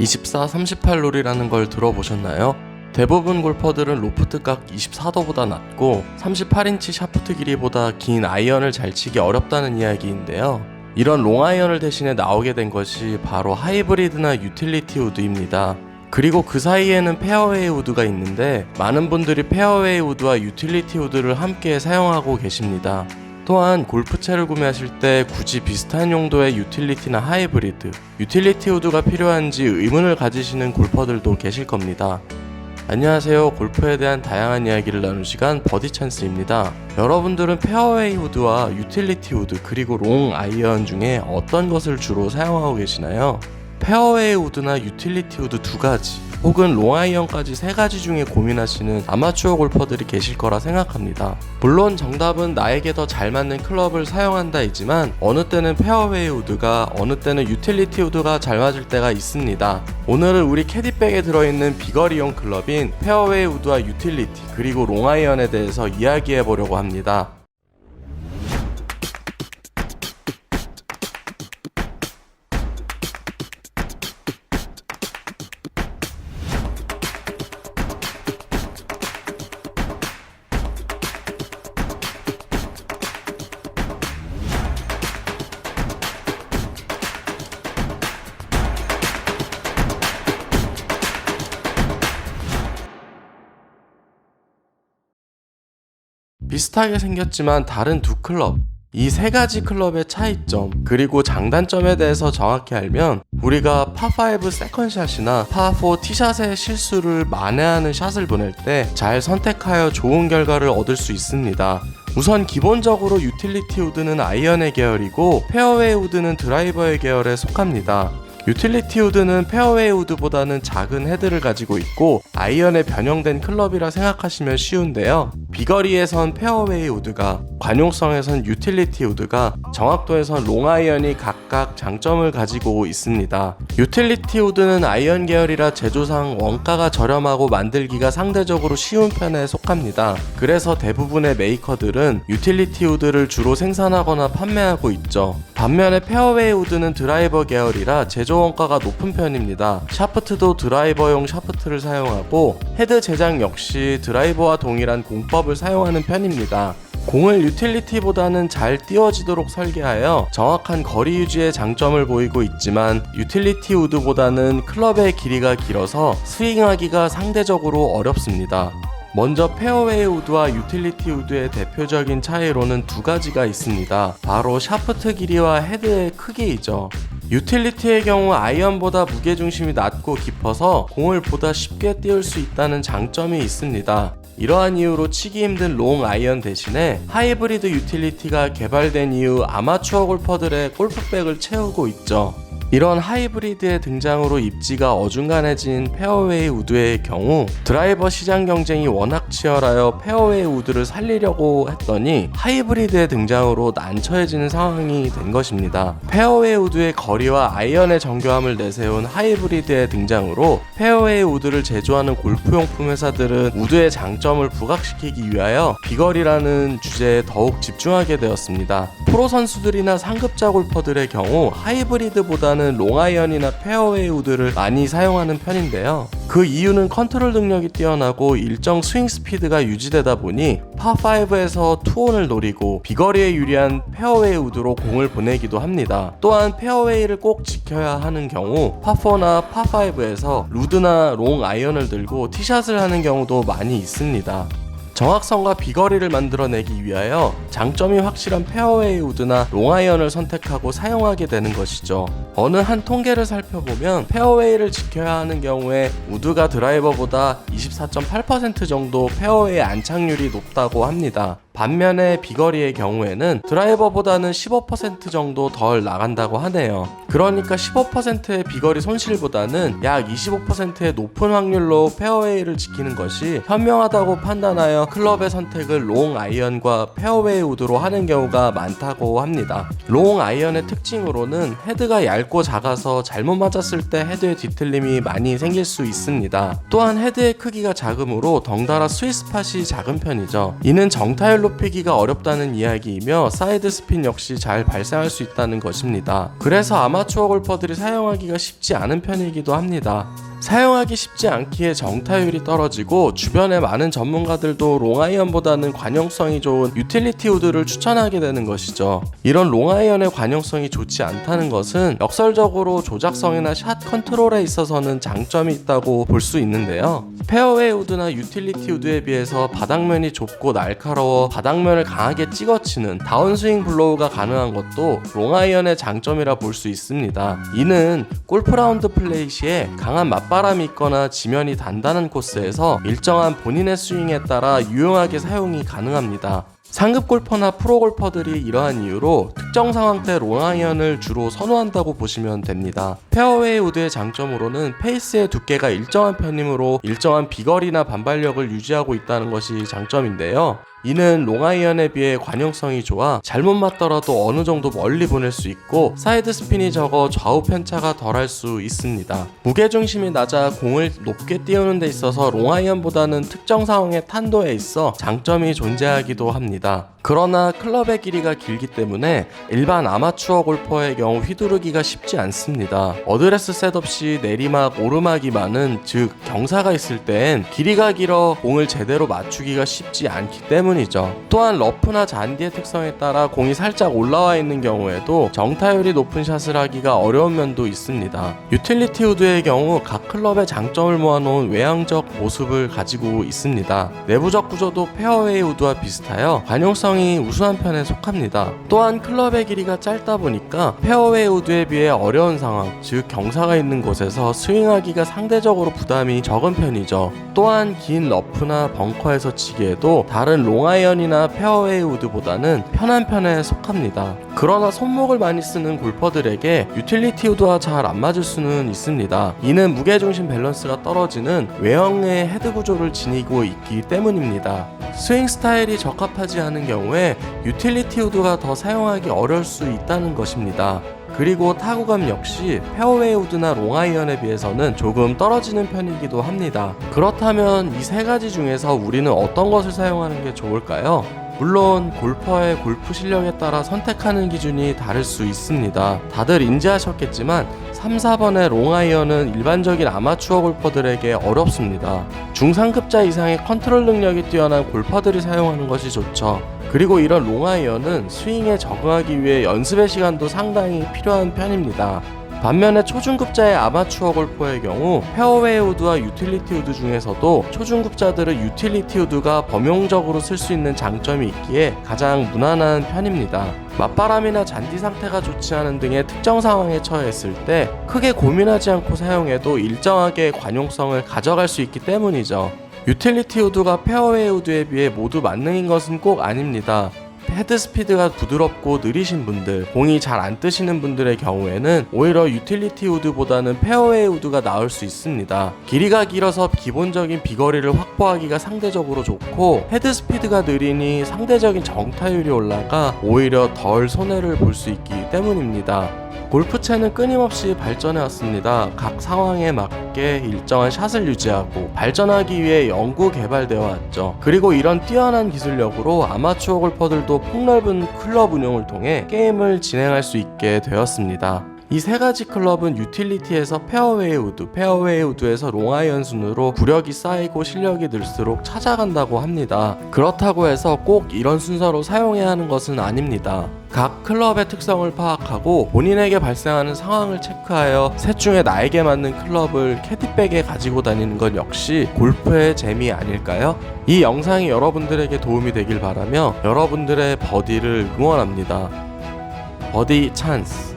24, 38롤이라는 걸 들어보셨나요? 대부분 골퍼들은 로프트각 24도보다 낮고 38인치 샤프트 길이보다 긴 아이언을 잘 치기 어렵다는 이야기인데요. 이런 롱아이언을 대신에 나오게 된 것이 바로 하이브리드나 유틸리티 우드입니다. 그리고 그 사이에는 페어웨이 우드가 있는데 많은 분들이 페어웨이 우드와 유틸리티 우드를 함께 사용하고 계십니다. 또한 골프채를 구매하실 때 굳이 비슷한 용도의 유틸리티나 하이브리드, 유틸리티 우드가 필요한지 의문을 가지시는 골퍼들도 계실 겁니다. 안녕하세요. 골프에 대한 다양한 이야기를 나눌 시간 버디찬스입니다. 여러분들은 페어웨이 우드와 유틸리티 우드 그리고 롱 아이언 중에 어떤 것을 주로 사용하고 계시나요? 페어웨이 우드나 유틸리티 우드 두 가지 혹은 롱아이언까지 세 가지 중에 고민하시는 아마추어 골퍼들이 계실 거라 생각합니다. 물론 정답은 나에게 더 잘 맞는 클럽을 사용한다 이지만 어느 때는 페어웨이 우드가 어느 때는 유틸리티 우드가 잘 맞을 때가 있습니다. 오늘은 우리 캐디백에 들어있는 비거리용 클럽인 페어웨이 우드와 유틸리티 그리고 롱아이언에 대해서 이야기해 보려고 합니다. 비슷하게 생겼지만 다른 두 클럽, 이 세 가지 클럽의 차이점 그리고 장단점에 대해서 정확히 알면 우리가 파5 세컨샷이나 파4 티샷의 실수를 만회하는 샷을 보낼 때 잘 선택하여 좋은 결과를 얻을 수 있습니다. 우선 기본적으로 유틸리티 우드는 아이언의 계열이고 페어웨이 우드는 드라이버의 계열에 속합니다. 유틸리티 우드는 페어웨이 우드보다는 작은 헤드를 가지고 있고 아이언에 변형된 클럽이라 생각하시면 쉬운데요. 비거리에선 페어웨이 우드가, 관용성에선 유틸리티 우드가, 정확도에선 롱아이언이 각각 장점을 가지고 있습니다. 유틸리티 우드는 아이언 계열이라 제조상 원가가 저렴하고 만들기가 상대적으로 쉬운 편에 속합니다. 그래서 대부분의 메이커들은 유틸리티 우드를 주로 생산하거나 판매하고 있죠. 반면에 페어웨이 우드는 드라이버 계열이라 제조 원가가 높은 편입니다. 샤프트도 드라이버용 샤프트를 사용하고 헤드 제작 역시 드라이버와 동일한 공법을 사용하는 편입니다. 공을 유틸리티보다는 잘 띄워지도록 설계하여 정확한 거리 유지에 장점을 보이고 있지만 유틸리티 우드보다는 클럽의 길이가 길어서 스윙하기가 상대적으로 어렵습니다. 먼저 페어웨이 우드와 유틸리티 우드의 대표적인 차이로는 두 가지가 있습니다. 바로 샤프트 길이와 헤드의 크기이죠. 유틸리티의 경우 아이언보다 무게중심이 낮고 깊어서 공을 보다 쉽게 띄울 수 있다는 장점이 있습니다. 이러한 이유로 치기 힘든 롱 아이언 대신에 하이브리드 유틸리티가 개발된 이후 아마추어 골퍼들의 골프백을 채우고 있죠. 이런 하이브리드의 등장으로 입지가 어중간해진 페어웨이 우드의 경우 드라이버 시장 경쟁이 워낙 치열하여 페어웨이 우드를 살리려고 했더니 하이브리드의 등장으로 난처해지는 상황이 된 것입니다. 페어웨이 우드의 거리와 아이언의 정교함을 내세운 하이브리드의 등장으로 페어웨이 우드를 제조하는 골프용품 회사들은 우드의 장점을 부각시키기 위하여 비거리라는 주제에 더욱 집중하게 되었습니다. 프로 선수들이나 상급자 골퍼들의 경우 하이브리드보다는 롱아이언이나 페어웨이 우드를 많이 사용하는 편인데요. 그 이유는 컨트롤 능력이 뛰어나고 일정 스윙 스피드가 유지되다 보니 파5에서 투혼을 노리고 비거리에 유리한 페어웨이 우드로 공을 보내기도 합니다. 또한 페어웨이를 꼭 지켜야 하는 경우 파4나 파5에서 루드나 롱 아이언을 들고 티샷을 하는 경우도 많이 있습니다. 정확성과 비거리를 만들어내기 위하여 장점이 확실한 페어웨이 우드나 롱아이언을 선택하고 사용하게 되는 것이죠. 어느 한 통계를 살펴보면 페어웨이를 지켜야 하는 경우에 우드가 드라이버보다 24.8% 정도 페어웨이 안착률이 높다고 합니다. 반면에 비거리의 경우에는 드라이버보다는 15% 정도 덜 나간다고 하네요. 그러니까 15%의 비거리 손실보다는 약 25%의 높은 확률로 페어웨이를 지키는 것이 현명하다고 판단하여 클럽의 선택을 롱 아이언과 페어웨이 우드로 하는 경우가 많다고 합니다. 롱 아이언의 특징으로는 헤드가 얇고 작아서 잘못 맞았을 때 헤드의 뒤틀림이 많이 생길 수 있습니다. 또한 헤드의 크기가 작으므로 덩달아 스윗스팟이 작은 편이죠. 이는 정타율로 높이기가 어렵다는 이야기이며 사이드 스핀 역시 잘 발생할 수 있다는 것입니다. 그래서 아마추어 골퍼들이 사용하기가 쉽지 않은 편이기도 합니다. 사용하기 쉽지 않기에 정타율이 떨어지고 주변에 많은 전문가들도 롱아이언보다는 관용성이 좋은 유틸리티 우드를 추천하게 되는 것이죠. 이런 롱아이언의 관용성이 좋지 않다는 것은 역설적으로 조작성이나 샷 컨트롤에 있어서는 장점이 있다고 볼 수 있는데요. 페어웨이 우드나 유틸리티 우드에 비해서 바닥면이 좁고 날카로워 바닥면을 강하게 찍어치는 다운스윙 블로우가 가능한 것도 롱아이언의 장점이라 볼 수 있습니다. 이는 골프 라운드 플레이 시에 강한 맞바람이 있거나 지면이 단단한 코스에서 일정한 본인의 스윙에 따라 유용하게 사용이 가능합니다. 상급 골퍼나 프로 골퍼들이 이러한 이유로 특정 상황 때 롱아이언을 주로 선호한다고 보시면 됩니다. 페어웨이 우드의 장점으로는 페이스의 두께가 일정한 편이므로 일정한 비거리나 반발력을 유지하고 있다는 것이 장점인데요. 이는 롱아이언에 비해 관용성이 좋아 잘못 맞더라도 어느 정도 멀리 보낼 수 있고 사이드 스핀이 적어 좌우 편차가 덜할 수 있습니다. 무게중심이 낮아 공을 높게 띄우는 데 있어서 롱아이언보다는 특정 상황의 탄도에 있어 장점이 존재하기도 합니다. 그러나 클럽의 길이가 길기 때문에 일반 아마추어 골퍼의 경우 휘두르기가 쉽지 않습니다. 어드레스 셋업 시 내리막, 오르막이 많은 즉 경사가 있을 땐 길이가 길어 공을 제대로 맞추기가 쉽지 않기 때문이죠. 또한 러프나 잔디의 특성에 따라 공이 살짝 올라와 있는 경우에도 정타율이 높은 샷을 하기가 어려운 면도 있습니다. 유틸리티 우드의 경우 각 클럽의 장점을 모아놓은 외형적 모습을 가지고 있습니다. 내부적 구조도 페어웨이 우드와 비슷하여 관용성이 우수한 편에 속합니다. 또한 클럽의 길이가 짧다 보니까 페어웨이 우드에 비해 어려운 상황, 즉 경사가 있는 곳에서 스윙하기가 상대적으로 부담이 적은 편이죠. 또한 긴 러프나 벙커에서 치기에도 다른 롱아이언이나 페어웨이 우드보다는 편한 편에 속합니다. 그러나 손목을 많이 쓰는 골퍼들에게 유틸리티 우드와 잘 안 맞을 수는 있습니다. 이는 무게중심 밸런스가 떨어지는 외형의 헤드 구조를 지니고 있기 때문입니다. 스윙 스타일이 적합하지 않은 경우에 유틸리티 우드가 더 사용하기 어려울 수 있다는 것입니다. 그리고 타구감 역시 페어웨이 우드나 롱아이언에 비해서는 조금 떨어지는 편이기도 합니다. 그렇다면 이 세 가지 중에서 우리는 어떤 것을 사용하는 게 좋을까요? 물론 골퍼의 골프 실력에 따라 선택하는 기준이 다를 수 있습니다. 다들 인지하셨겠지만 3, 4번의 롱아이언은 일반적인 아마추어 골퍼들에게 어렵습니다. 중상급자 이상의 컨트롤 능력이 뛰어난 골퍼들이 사용하는 것이 좋죠. 그리고 이런 롱아이언은 스윙에 적응하기 위해 연습의 시간도 상당히 필요한 편입니다. 반면에 초중급자의 아마추어 골퍼의 경우 페어웨이 우드와 유틸리티 우드 중에서도 초중급자들은 유틸리티 우드가 범용적으로 쓸 수 있는 장점이 있기에 가장 무난한 편입니다. 맞바람이나 잔디 상태가 좋지 않은 등의 특정 상황에 처했을 때 크게 고민하지 않고 사용해도 일정하게 관용성을 가져갈 수 있기 때문이죠. 유틸리티 우드가 페어웨이 우드에 비해 모두 만능인 것은 꼭 아닙니다. 헤드 스피드가 부드럽고 느리신 분들, 공이 잘 안 뜨시는 분들의 경우에는 오히려 유틸리티 우드보다는 페어웨이 우드가 나을 수 있습니다. 길이가 길어서 기본적인 비거리를 확보하기가 상대적으로 좋고 헤드 스피드가 느리니 상대적인 정타율이 올라가 오히려 덜 손해를 볼 수 있기 때문입니다. 골프채는 끊임없이 발전해 왔습니다. 각 상황에 맞게 일정한 샷을 유지하고 발전하기 위해 연구 개발되어 왔죠. 그리고 이런 뛰어난 기술력으로 아마추어 골퍼들도 폭넓은 클럽 운용을 통해 게임을 진행할 수 있게 되었습니다. 이 세 가지 클럽은 유틸리티에서 페어웨이 우드, 페어웨이 우드에서 롱아이언 순으로 구력이 쌓이고 실력이 늘수록 찾아간다고 합니다. 그렇다고 해서 꼭 이런 순서로 사용해야 하는 것은 아닙니다. 각 클럽의 특성을 파악하고 본인에게 발생하는 상황을 체크하여 셋 중에 나에게 맞는 클럽을 캐디백에 가지고 다니는 것 역시 골프의 재미 아닐까요? 이 영상이 여러분들에게 도움이 되길 바라며 여러분들의 버디를 응원합니다. 버디 찬스.